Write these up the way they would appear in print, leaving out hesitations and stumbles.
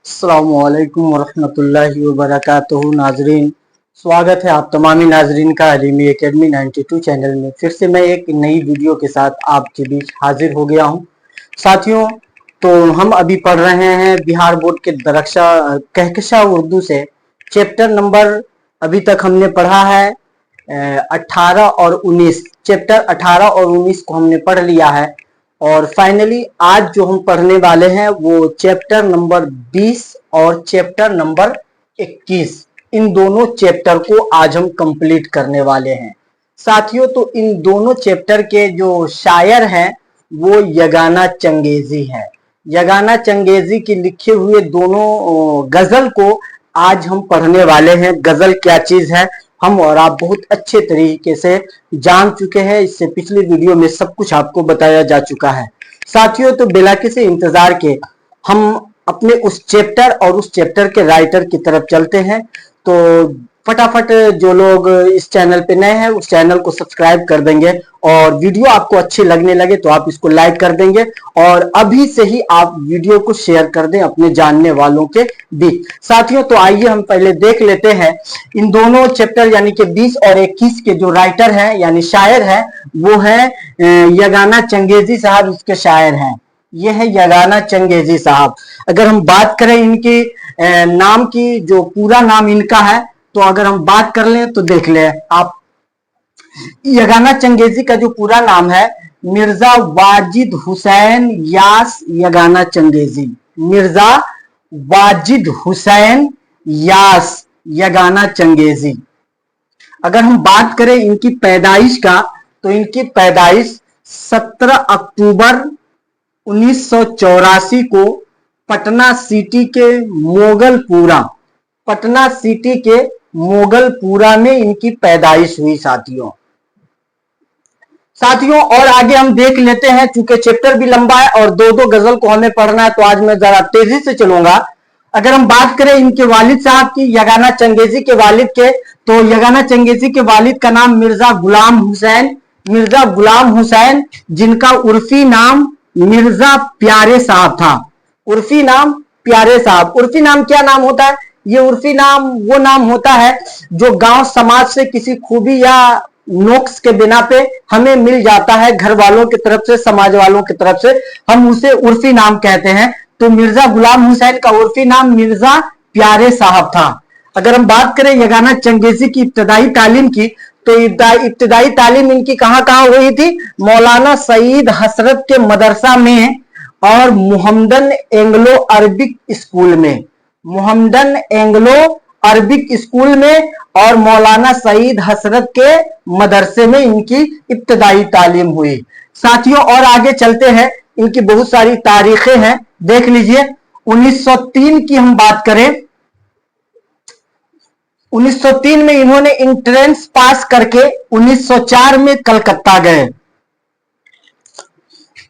अस्सलामुअलैकुम वरहमतुल्लाहि वबरकातुहू। नाजरीन, स्वागत है आप तमामी नाजरीन का अलीमी एकेडमी 92 चैनल में। फिर से मैं एक नई वीडियो के साथ आपके बीच हाजिर हो गया हूं। साथियों, तो हम अभी पढ़ रहे हैं बिहार बोर्ड के दरक्षा कहकशा उर्दू से चैप्टर नंबर, अभी तक हमने पढ़ा है 18 और 19। चैप्टर 18 और 19 को हमने पढ़ लिया है और फाइनली आज जो हम पढ़ने वाले हैं वो चैप्टर नंबर 20 और चैप्टर नंबर 21। इन दोनों चैप्टर को आज हम कंप्लीट करने वाले हैं। साथियों, तो इन दोनों चैप्टर के जो शायर हैं वो यगाना चंगेजी हैं। यगाना चंगेजी की लिखे हुए दोनों गजल को आज हम पढ़ने वाले हैं। गजल क्या चीज है हम और आप बहुत अच्छे तरीके से जान चुके हैं। इससे पिछली वीडियो में सब कुछ आपको बताया जा चुका है। साथियों, तो बिना किसी इंतजार के हम अपने उस चैप्टर और उस चैप्टर के राइटर की तरफ चलते हैं। तो फटाफट जो लोग इस चैनल पे नए हैं उस चैनल को सब्सक्राइब कर देंगे और वीडियो आपको अच्छी लगने लगे तो आप इसको लाइक कर देंगे और अभी से ही आप वीडियो को शेयर कर दें अपने जानने वालों के बीच। साथियों, तो आइए हम पहले देख लेते हैं इन दोनों चैप्टर यानी कि 20 और 21 के जो राइटर हैं यानी शायर हैं वो है यगाना चंगेजी साहब। इसके शायर हैं, ये है यगाना चंगेजी साहब। अगर हम बात करें इनकी नाम की, जो पूरा नाम इनका है, तो अगर हम बात कर लें तो देख ले आप, यगाना चंगेजी का जो पूरा नाम है मिर्जा वाजिद हुसैन यास यगाना चंगेजी। मिर्जा वाजिद हुसैन यास यगाना चंगेजी। अगर हम बात करें इनकी पैदाइश का तो इनकी पैदाइश 17 अक्टूबर 1984 को पटना सिटी के मोगलपुरा में इनकी पैदाइश हुई। साथियों और आगे हम देख लेते हैं, चूंकि चैप्टर भी लंबा है और दो गजल को हमें पढ़ना है तो आज मैं जरा तेजी से चलूंगा। अगर हम बात करें इनके वालिद साहब की, यगाना चंगेजी के वालिद के, तो यगाना चंगेजी के वालिद का नाम मिर्जा गुलाम हुसैन, जिनका उर्फी नाम मिर्जा प्यारे साहब था। उर्फी नाम प्यारे साहब। उर्फी नाम क्या नाम होता है? ये उर्फी नाम वो नाम होता है जो गांव समाज से किसी खूबी या नोक्स के बिना पे हमें मिल जाता है, घर वालों की तरफ से, समाज वालों की तरफ से, हम उसे उर्फी नाम कहते हैं। तो मिर्जा गुलाम हुसैन का उर्फी नाम मिर्जा प्यारे साहब था। अगर हम बात करें यगाना चंगेजी की इब्तदाई तालीम की, तो इब्तदाई तालीम इनकी कहां हुई थी? मौलाना सईद हसरत के मदरसा में और मोहम्मदन एंग्लो अरबिक स्कूल में और मौलाना सईद हसरत के मदरसे में इनकी इब्तदाई तालीम हुई। साथियों और आगे चलते हैं, इनकी बहुत सारी तारीखें हैं, देख लीजिए। 1903 की हम बात करें, 1903 में इन्होंने इंट्रेंस पास करके 1904 में कलकत्ता गए,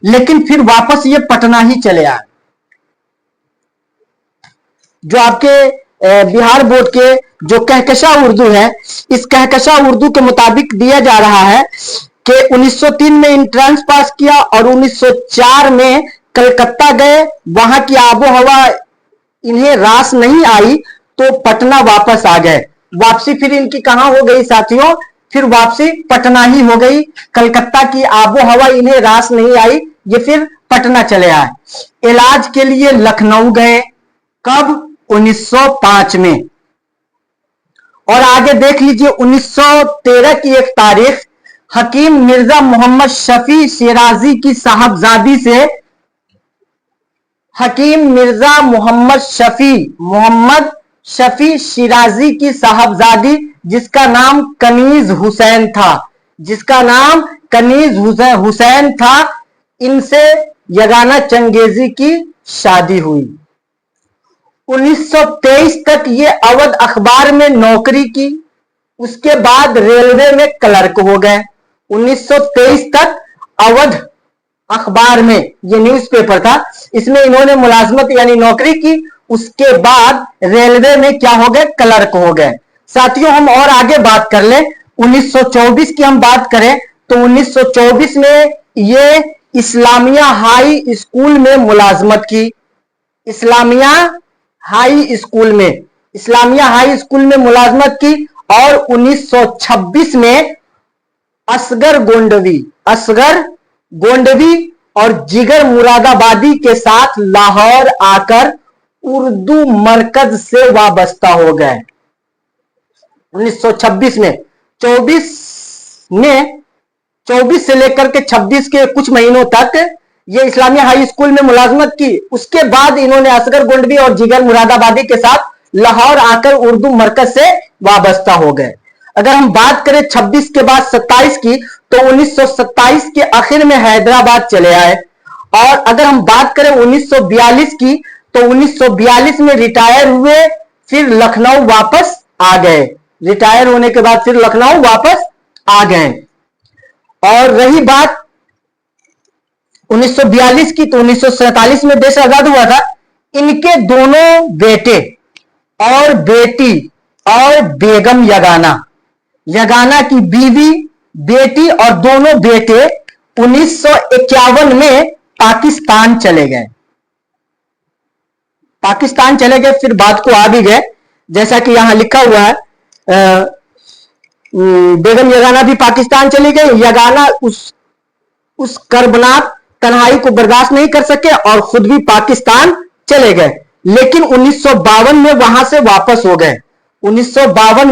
लेकिन फिर वापस ये पटना ही चले आए। जो आपके बिहार बोर्ड के जो कहकशा उर्दू है, इस कहकशा उर्दू के मुताबिक दिया जा रहा है कि 1903 में इंट्रेंस पास किया और 1904 में कलकत्ता गए। वहां की आबो हवा इन्हें रास नहीं आई तो पटना वापस आ गए। वापसी फिर इनकी कहां हो गई साथियों? फिर वापसी पटना ही हो गई। कलकत्ता की आबो हवा इन्हें रास नहीं आई, ये फिर पटना चले आए। इलाज के लिए लखनऊ गए, कब? 1905 में। और आगे देख लीजिए 1913 की एक तारीख, हकीम मिर्जा मोहम्मद शफी शिराजी की साहबजादी से, हकीम मिर्जा मोहम्मद शफी शिराजी की साहबजादी जिसका नाम कनीज हुसैन था, इनसे यगाना चंगेजी की शादी हुई। 1923 तक ये अवध अखबार में नौकरी की, उसके बाद रेलवे में क्लर्क हो गए। 1923 तक अवध अखबार में, ये न्यूज़पेपर था, इसमें इन्होंने मुलाजमत यानी नौकरी की, उसके बाद रेलवे में क्या हो गए? क्लर्क हो गए। साथियों हम और आगे बात कर लें, 1924 की हम बात करें तो 1924 में ये इस्लामिया हाई स्कूल में मुलाजमत की। इस्लामिया हाई स्कूल में, इस्लामिया हाई स्कूल में मुलाजमत की और 1926 में असगर गोंडवी और जिगर मुरादाबादी के साथ लाहौर आकर उर्दू मरकज से वाबस्ता हो गए। 1926 में 24 से लेकर के 26 के कुछ महीनों तक ये इस्लामिया हाई स्कूल में मुलाजमत की। उसके बाद इन्होंने असगर गोंडवी और जिगर मुरादाबादी के साथ लाहौर आकर उर्दू मरकज से वाबस्ता हो गए। अगर हम बात करें 26 के बाद 27 की, तो 1927 के आखिर में हैदराबाद चले आए। और अगर हम बात करें 1942 की, तो 1942 में रिटायर हुए, फिर लखनऊ वापस आ गए। रिटायर होने के बाद फिर लखनऊ वापस आ गए। और रही बात 1942 की, तो 1947 में देश आजाद हुआ था। इनके दोनों बेटे और बेटी और बेगम यगाना की बीवी, बेटी और दोनों बेटे 1951 में पाकिस्तान चले गए। फिर बात को आ भी गए, जैसा कि यहां लिखा हुआ है। बेगम यगाना भी पाकिस्तान चली गई। यगाना उस कर्बनाक तन्हाई को बर्दाश्त नहीं कर सके और खुद भी पाकिस्तान चले गए, लेकिन 1952 में वहां से वापस हो गए। 1952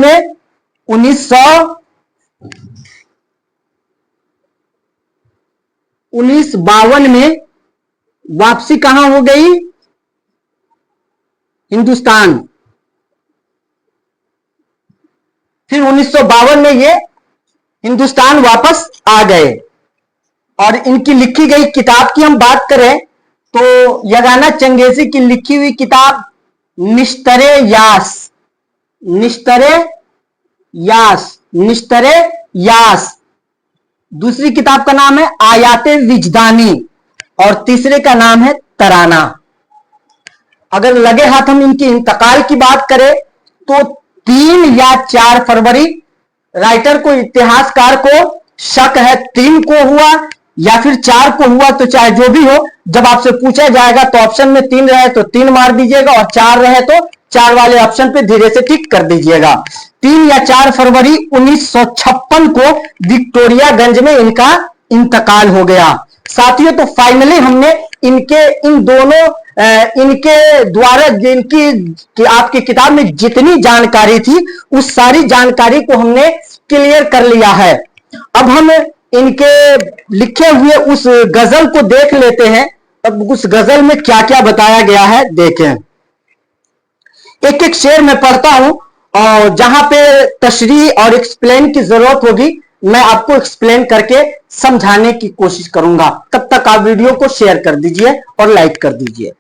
में वापसी कहां हो गई? हिंदुस्तान। फिर 1952 में ये हिंदुस्तान वापस आ गए। और इनकी लिखी गई किताब की हम बात करें, तो यगाना चंगेजी की लिखी हुई किताब निश्तरे यास। दूसरी किताब का नाम है आयाते विजदानी और तीसरे का नाम है तराना। अगर लगे हाथ हम इनकी इंतकाल की बात करें, तो 3 या 4 फरवरी, राइटर को, इतिहासकार को शक है 3 को हुआ या फिर 4 को हुआ। तो चाहे जो भी हो, जब आपसे पूछा जाएगा तो ऑप्शन में 3 रहे तो 3 मार दीजिएगा और 4 रहे तो 4 वाले ऑप्शन पे धीरे से टिक कर दीजिएगा। 3 या 4 फरवरी 1956 को विक्टोरियागंज में इनका इंतकाल हो गया। साथियों, तो फाइनली हमने इनके द्वारा जिनकी आपकी किताब में जितनी जानकारी थी, उस सारी जानकारी को हमने क्लियर कर लिया है। अब हम इनके लिखे हुए उस गजल को देख लेते हैं। अब उस गजल में क्या क्या बताया गया है देखें। एक एक शेर मैं पढ़ता हूं और जहां पे तशरीह और एक्सप्लेन की जरूरत होगी, मैं आपको एक्सप्लेन करके समझाने की कोशिश करूंगा। तब तक आप वीडियो को शेयर कर दीजिए और लाइक कर दीजिए।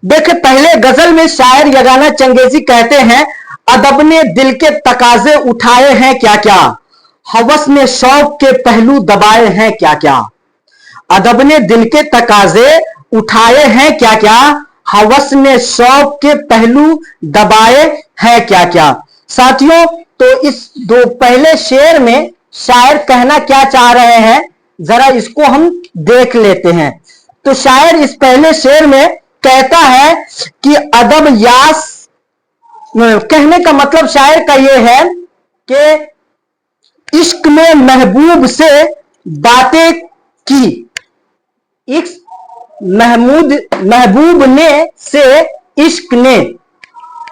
देखिए, पहले गजल में शायर यगाना चंगेजी कहते हैं, अदब ने दिल के तकाजे उठाए हैं क्या क्या, हवस ने शौक के पहलू दबाए हैं क्या क्या। अदब ने दिल के तकाजे उठाए हैं क्या क्या, हवस ने शौक के पहलू दबाए हैं क्या क्या। साथियों, तो इस दो पहले शेर में शायर कहना क्या चाह रहे हैं, जरा इसको हम देख लेते हैं। तो शायर इस पहले शेर में कहता है कि अदब यास, कहने का मतलब शायर का यह है कि इश्क में महबूब से बातें की, इस महबूब ने से इश्क ने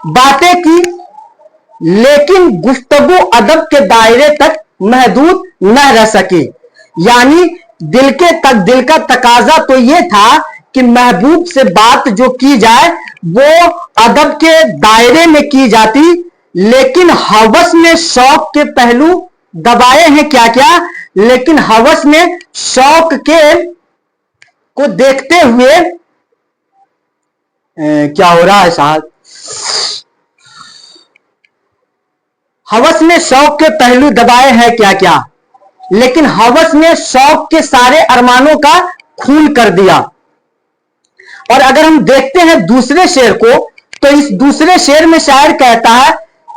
बातें की, लेकिन गुफ्तगू अदब के दायरे तक महदूद न रह सकी। यानी दिल का तकाजा तो यह था कि महबूब से बात जो की जाए वो अदब के दायरे में की जाती, लेकिन हवस ने शौक के पहलू दबाए हैं क्या क्या, लेकिन हवस ने शौक के को देखते हुए क्या हो रहा है साहब, हवस ने शौक के पहलू दबाए हैं क्या क्या, लेकिन हवस ने शौक के सारे अरमानों का खून कर दिया। और अगर हम देखते हैं दूसरे शेर को, तो इस दूसरे शेर में शायर कहता है,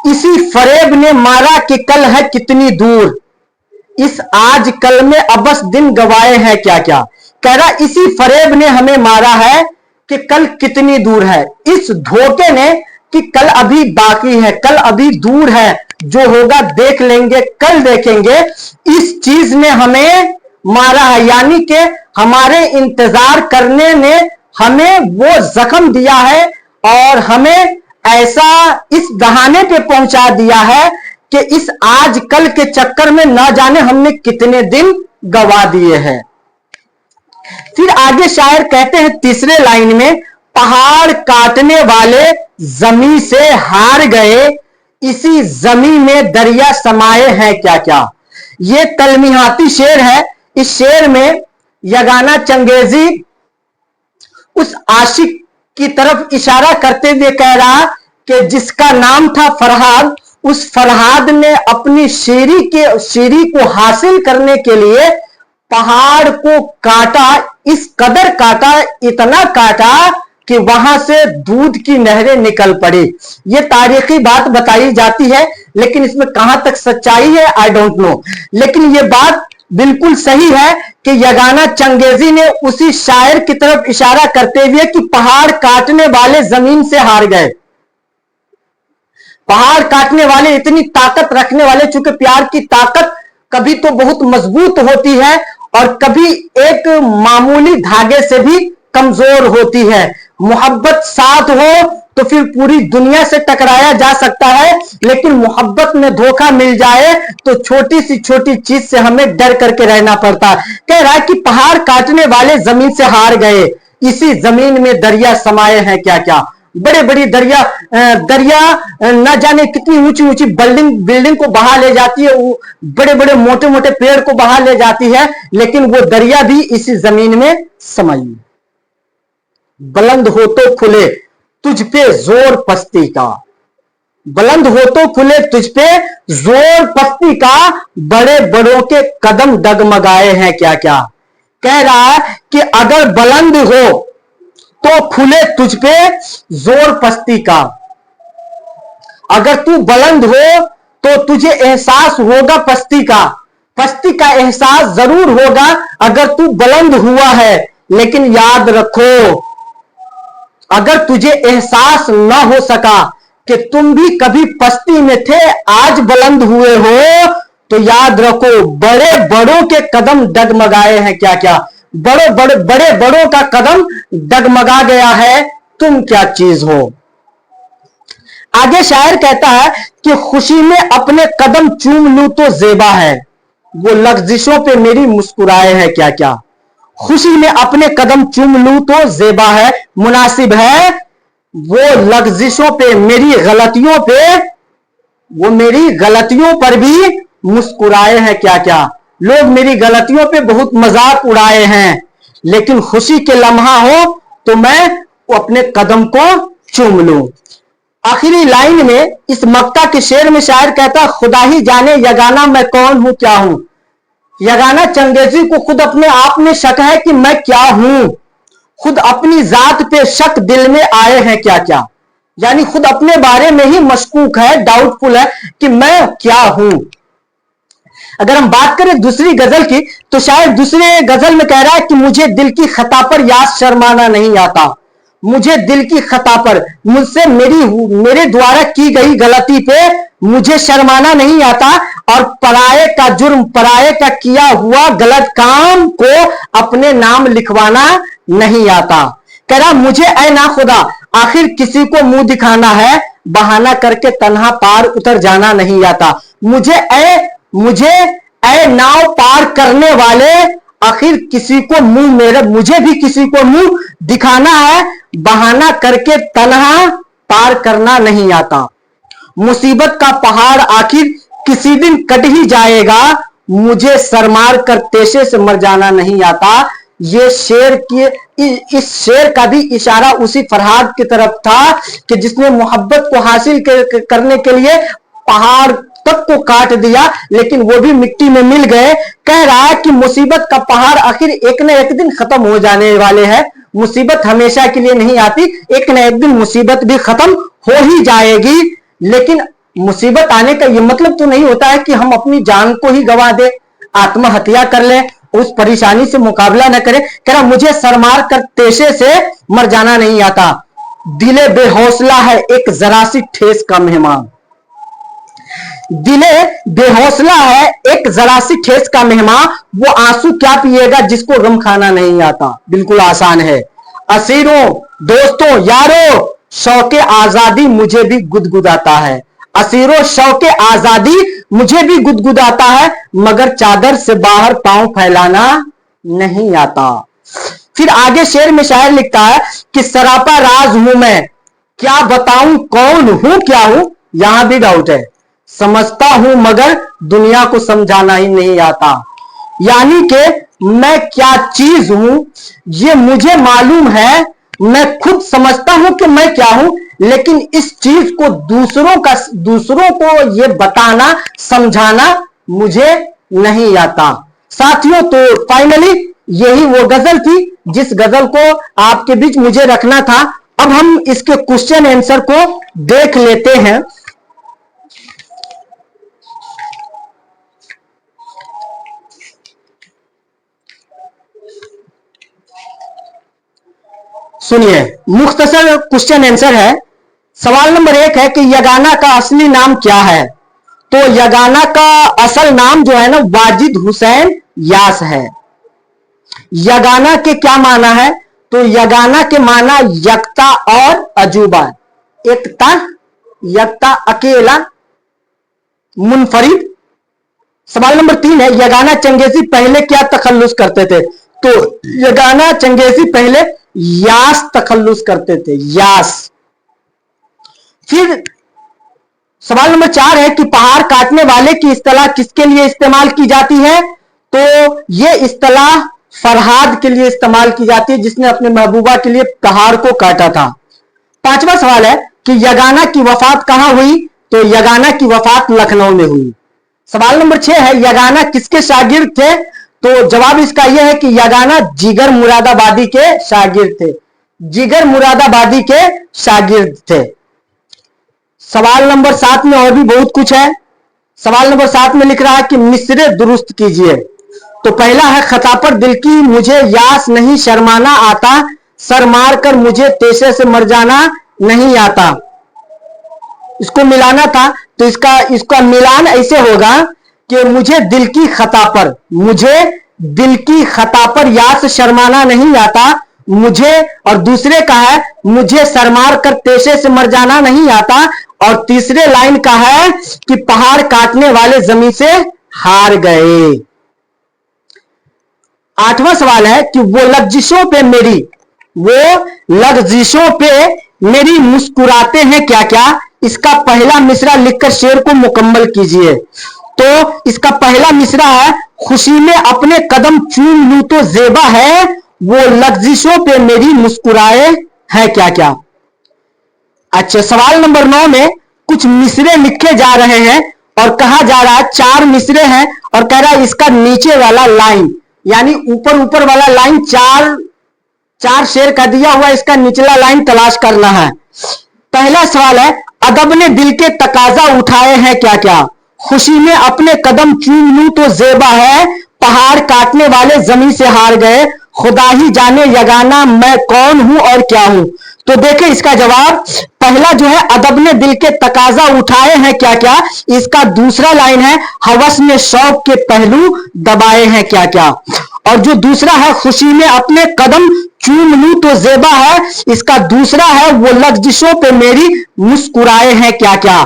इसी फरेब ने मारा कि कल है कितनी दूर, इस आज कल में अबस दिन गवाए हैं क्या क्या। कह रहा इसी फरेब ने हमें मारा है कि कल कितनी दूर है, इस धोखे ने कि कल अभी बाकी है, कल अभी दूर है, जो होगा देख लेंगे, कल देखेंगे, इस चीज ने हमें मारा है। यानी कि हमारे इंतजार करने ने हमें वो जख्म दिया है और हमें ऐसा इस दहाने पे पहुंचा दिया है कि इस आज कल के चक्कर में ना जाने हमने कितने दिन गवा दिए हैं। फिर आगे शायर कहते हैं तीसरे लाइन में, पहाड़ काटने वाले जमी से हार गए, इसी जमी में दरिया समाये हैं क्या क्या। ये तलमीहाती शेर है। इस शेर में यगाना चंगेजी उस आशिक की तरफ इशारा करते हुए कह रहा कि जिसका नाम था फरहाद, उस फरहाद ने अपनी शीरी को हासिल करने के लिए पहाड़ को काटा, इस कदर काटा, इतना काटा कि वहां से दूध की नहरें निकल पड़ी। ये तारीखी बात बताई जाती है, लेकिन इसमें कहां तक सच्चाई है आई डोंट नो, लेकिन ये बात बिल्कुल सही है कि यगाना चंगेजी ने उसी शायर की तरफ इशारा करते हुए कि पहाड़ काटने वाले जमीन से हार गए। पहाड़ काटने वाले इतनी ताकत रखने वाले, चूंकि प्यार की ताकत कभी तो बहुत मजबूत होती है और कभी एक मामूली धागे से भी कमजोर होती है। मोहब्बत साथ हो तो फिर पूरी दुनिया से टकराया जा सकता है, लेकिन मोहब्बत में धोखा मिल जाए तो छोटी सी छोटी चीज से हमें डर करके रहना पड़ता है। कह रहा है कि पहाड़ काटने वाले जमीन से हार गए, इसी जमीन में दरिया समाये हैं क्या क्या। बड़े बड़ी दरिया न जाने कितनी ऊंची ऊंची बिल्डिंग को बहा ले जाती है, बड़े बड़े मोटे मोटे पेड़ को बहा ले जाती है, लेकिन वो दरिया भी इसी जमीन में समाई। बुलंद हो तो खुले तुझ पे जोर पस्ती का, बुलंद हो तो खुले तुझ पे जोर पस्ती का, बड़े बड़ों के कदम डगमगाए हैं क्या क्या। कह रहा है कि अगर बुलंद हो तो खुले तुझ पे जोर पस्ती का, अगर तू बुलंद हो तो तुझे एहसास होगा पस्ती का एहसास जरूर होगा अगर तू बुलंद हुआ है। लेकिन याद रखो, अगर तुझे एहसास ना हो सका कि तुम भी कभी पस्ती में थे, आज बुलंद हुए हो, तो याद रखो बड़े बड़ों के कदम डगमगाए हैं क्या क्या। बड़े बड़ों का कदम डगमगा गया है, तुम क्या चीज हो। आगे शायर कहता है कि खुशी में अपने कदम चूम लूं तो जेबा है, वो लफ्जिशों पे मेरी मुस्कुराए हैं क्या क्या। खुशी में अपने कदम चूम लूं तो जेबा है, मुनासिब है, वो लफ्जिशों पे मेरी गलतियों पर भी मुस्कुराए हैं क्या क्या। लोग मेरी गलतियों पे बहुत मजाक उड़ाए हैं, लेकिन खुशी के लम्हा हो तो मैं अपने कदम को चूम लूं। आखिरी लाइन में इस मक्का के शेर में शायर कहता, खुदा ही जाने यगाना मैं कौन हूं क्या हूं। यगाना चंगेजी को खुद अपने आप में शक है कि मैं क्या हूं, खुद अपनी जात पे शक दिल में आए हैं क्या क्या। यानी खुद अपने बारे में ही मशकूक है, डाउटफुल है कि मैं क्या हूं। अगर हम बात करें दूसरी गजल की, तो शायद दूसरे गजल में कह रहा है कि मुझे दिल की खता पर याद शर्माना नहीं आता, मुझे दिल की खता पर, मुझसे मेरे द्वारा की गई गलती पे मुझे शर्माना नहीं आता, और पराये का जुर्म, पराये का किया हुआ गलत काम को अपने नाम लिखवाना नहीं आता। कह रहा मुझे ऐ ना खुदा आखिर किसी को मुंह दिखाना है, बहाना करके तन्हा पार उतर जाना नहीं आता। मुझे ऐ नाव पार करने वाले आखिर किसी को मुझे भी किसी को मुंह दिखाना है, बहाना करके तन्हा पार करना नहीं आता। मुसीबत का पहाड़ आखिर किसी दिन कट ही जाएगा, मुझे सरमार कर पेशे से मर जाना नहीं आता। ये इस शेर का भी इशारा उसी फरहाद की तरफ था कि जिसने मोहब्बत को हासिल करने के लिए पहाड़ तक को काट दिया, लेकिन वो भी मिट्टी में मिल गए। कह रहा है कि मुसीबत का पहाड़ आखिर एक न एक दिन खत्म हो जाने वाले हैं। मुसीबत हमेशा के लिए नहीं आती, एक न एक दिन मुसीबत भी खत्म हो ही जाएगी। लेकिन मुसीबत आने का ये मतलब तो नहीं होता है कि हम अपनी जान को ही गंवा दे, आत्महत्या कर लें, उस परेशानी से मुकाबला न करे। कह रहा मुझे सरमार कर तेशे से मर जाना नहीं आता, दिले बेहौसला है एक जरा सी ठेस का मेहमान। दिले बेहौसला है एक जरा सी ठेस का मेहमान, वो आंसू क्या पिएगा जिसको गम खाना नहीं आता। बिल्कुल आसान है। असीरों दोस्तों यारों शौके आजादी मुझे भी गुदगुदाता है, असीरों शौके आजादी मुझे भी गुदगुदाता है, मगर चादर से बाहर पांव फैलाना नहीं आता। फिर आगे शेर में शायर लिखता है कि सरापा राज हूं मैं, क्या बताऊं कौन हूं क्या हूं। यहां भी डाउट है, समझता हूं मगर दुनिया को समझाना ही नहीं आता। यानी कि मैं क्या चीज हूं ये मुझे मालूम है, मैं खुद समझता हूं कि मैं क्या हूं, लेकिन इस चीज को दूसरों को ये बताना समझाना मुझे नहीं आता। साथियों, तो फाइनली यही वो गजल थी जिस गजल को आपके बीच मुझे रखना था। अब हम इसके क्वेश्चन आंसर को देख लेते हैं। सुनिए, मुख्तसर क्वेश्चन आंसर है। सवाल नंबर 1 है कि यगाना का असली नाम क्या है। तो यगाना का असल नाम जो है ना वाजिद हुसैन यास है। यगाना के क्या माना है, तो यगाना के माना यकता और अजूबा। एकता, यकता, अकेला, मुनफरिद। सवाल नंबर 3 है यगाना चंगेजी पहले क्या तखल्लुस करते थे। तो यगाना चंगेजी पहले यास तखल्लुस करते थे, यास। फिर सवाल नंबर 4 है कि पहाड़ काटने वाले की इस्तेलाह किसके लिए इस्तेमाल की जाती है। तो यह इस्तेलाह फरहाद के लिए इस्तेमाल की जाती है, जिसने अपने महबूबा के लिए पहाड़ को काटा था। 5वां सवाल है कि यगाना की वफात कहां हुई। तो यगाना की वफात लखनऊ में हुई। सवाल नंबर 6 है यगाना किसके शागिर्द थे। तो जवाब इसका यह है कि यगाना जिगर मुरादाबादी के शागिर्द थे, जिगर मुरादाबादी के शागिर्द थे। सवाल नंबर 7 में और भी बहुत कुछ है। सवाल नंबर 7 में लिख रहा है कि मिसरे दुरुस्त कीजिए। तो पहला है खता पर दिल की मुझे यास नहीं शर्माना आता, सर मार कर मुझे तेशे से मर जाना नहीं आता। इसको मिलाना था, तो इसका मिलान ऐसे होगा कि मुझे दिल की खता पर, मुझे दिल की खता पर यास शर्माना नहीं आता, मुझे, और दूसरे का है मुझे सरमार कर तेशे से मर जाना नहीं आता, और तीसरे लाइन का है कि पहाड़ काटने वाले जमीन से हार गए। 8वां सवाल है कि वो लफ्जिशों पे मेरी, वो लफ्जिशों पे मेरी मुस्कुराते हैं क्या क्या। इसका पहला मिसरा लिखकर शेर को मुकम्मल कीजिए। तो इसका पहला मिसरा है खुशी में अपने कदम चूम लूं तो जेबा है, वो लफ्जिशों पे मेरी मुस्कुराए हैं क्या क्या। अच्छा, सवाल नंबर 9 में कुछ मिसरे लिखे जा रहे हैं और कहा जा रहा है 4 मिसरे हैं, और कह रहा है इसका नीचे वाला लाइन, यानी ऊपर वाला लाइन चार शेर का दिया हुआ, इसका निचला लाइन तलाश करना है। पहला सवाल है अदब ने दिल के तकाजा उठाए हैं क्या क्या। खुशी में अपने कदम चूम लूं तो जेबा है, पहाड़ काटने वाले जमीन से हार गए, खुदा ही जाने यगाना मैं कौन हूं और क्या हूं। तो देखें इसका जवाब, पहला जो है अदब ने दिल के तकाजा उठाए हैं क्या क्या, इसका दूसरा लाइन है हवस ने शौक के पहलू दबाए हैं क्या क्या, और जो दूसरा है खुशी में अपने कदम चूम लूं तो जेबा है, इसका दूसरा है वो लफ्जिशों पे मेरी मुस्कुराए हैं क्या क्या,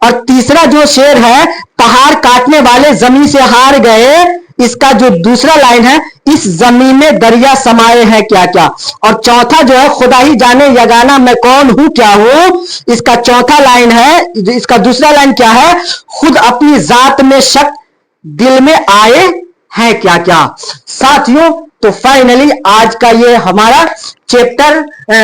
और तीसरा जो शेर है पहाड़ काटने वाले जमीन से हार गए, इसका जो दूसरा लाइन है इस जमीन में दरिया समाये हैं क्या क्या, और चौथा जो है खुदा ही जाने यगाना मैं कौन हूं क्या हूं, इसका चौथा लाइन है, इसका दूसरा लाइन क्या है, खुद अपनी जात में शक दिल में आए हैं क्या क्या। साथियों, तो फाइनली आज का ये हमारा चैप्टर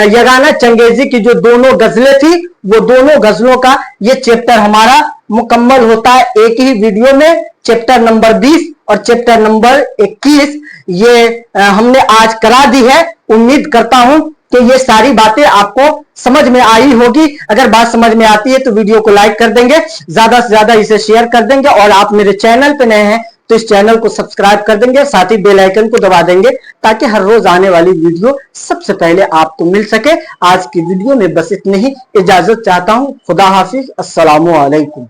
यगाना चंगेजी की जो दोनों गजलें थी, वो दोनों गजलों का ये चैप्टर हमारा मुकम्मल होता है एक ही वीडियो में। चैप्टर नंबर 20 और चैप्टर नंबर 21 ये हमने आज करा दी है। उम्मीद करता हूं कि ये सारी बातें आपको समझ में आई होगी। अगर बात समझ में आती है तो वीडियो को लाइक कर देंगे, ज्यादा से ज्यादा इसे शेयर कर देंगे, और आप मेरे चैनल पे नए हैं तो इस चैनल को सब्सक्राइब कर देंगे, साथ ही बेल आइकन को दबा देंगे ताकि हर रोज आने वाली वीडियो सबसे पहले आपको मिल सके। आज की वीडियो में बस इतनी ही इजाजत चाहता हूं। खुदा हाफिज, अस्सलामु अलैकुम।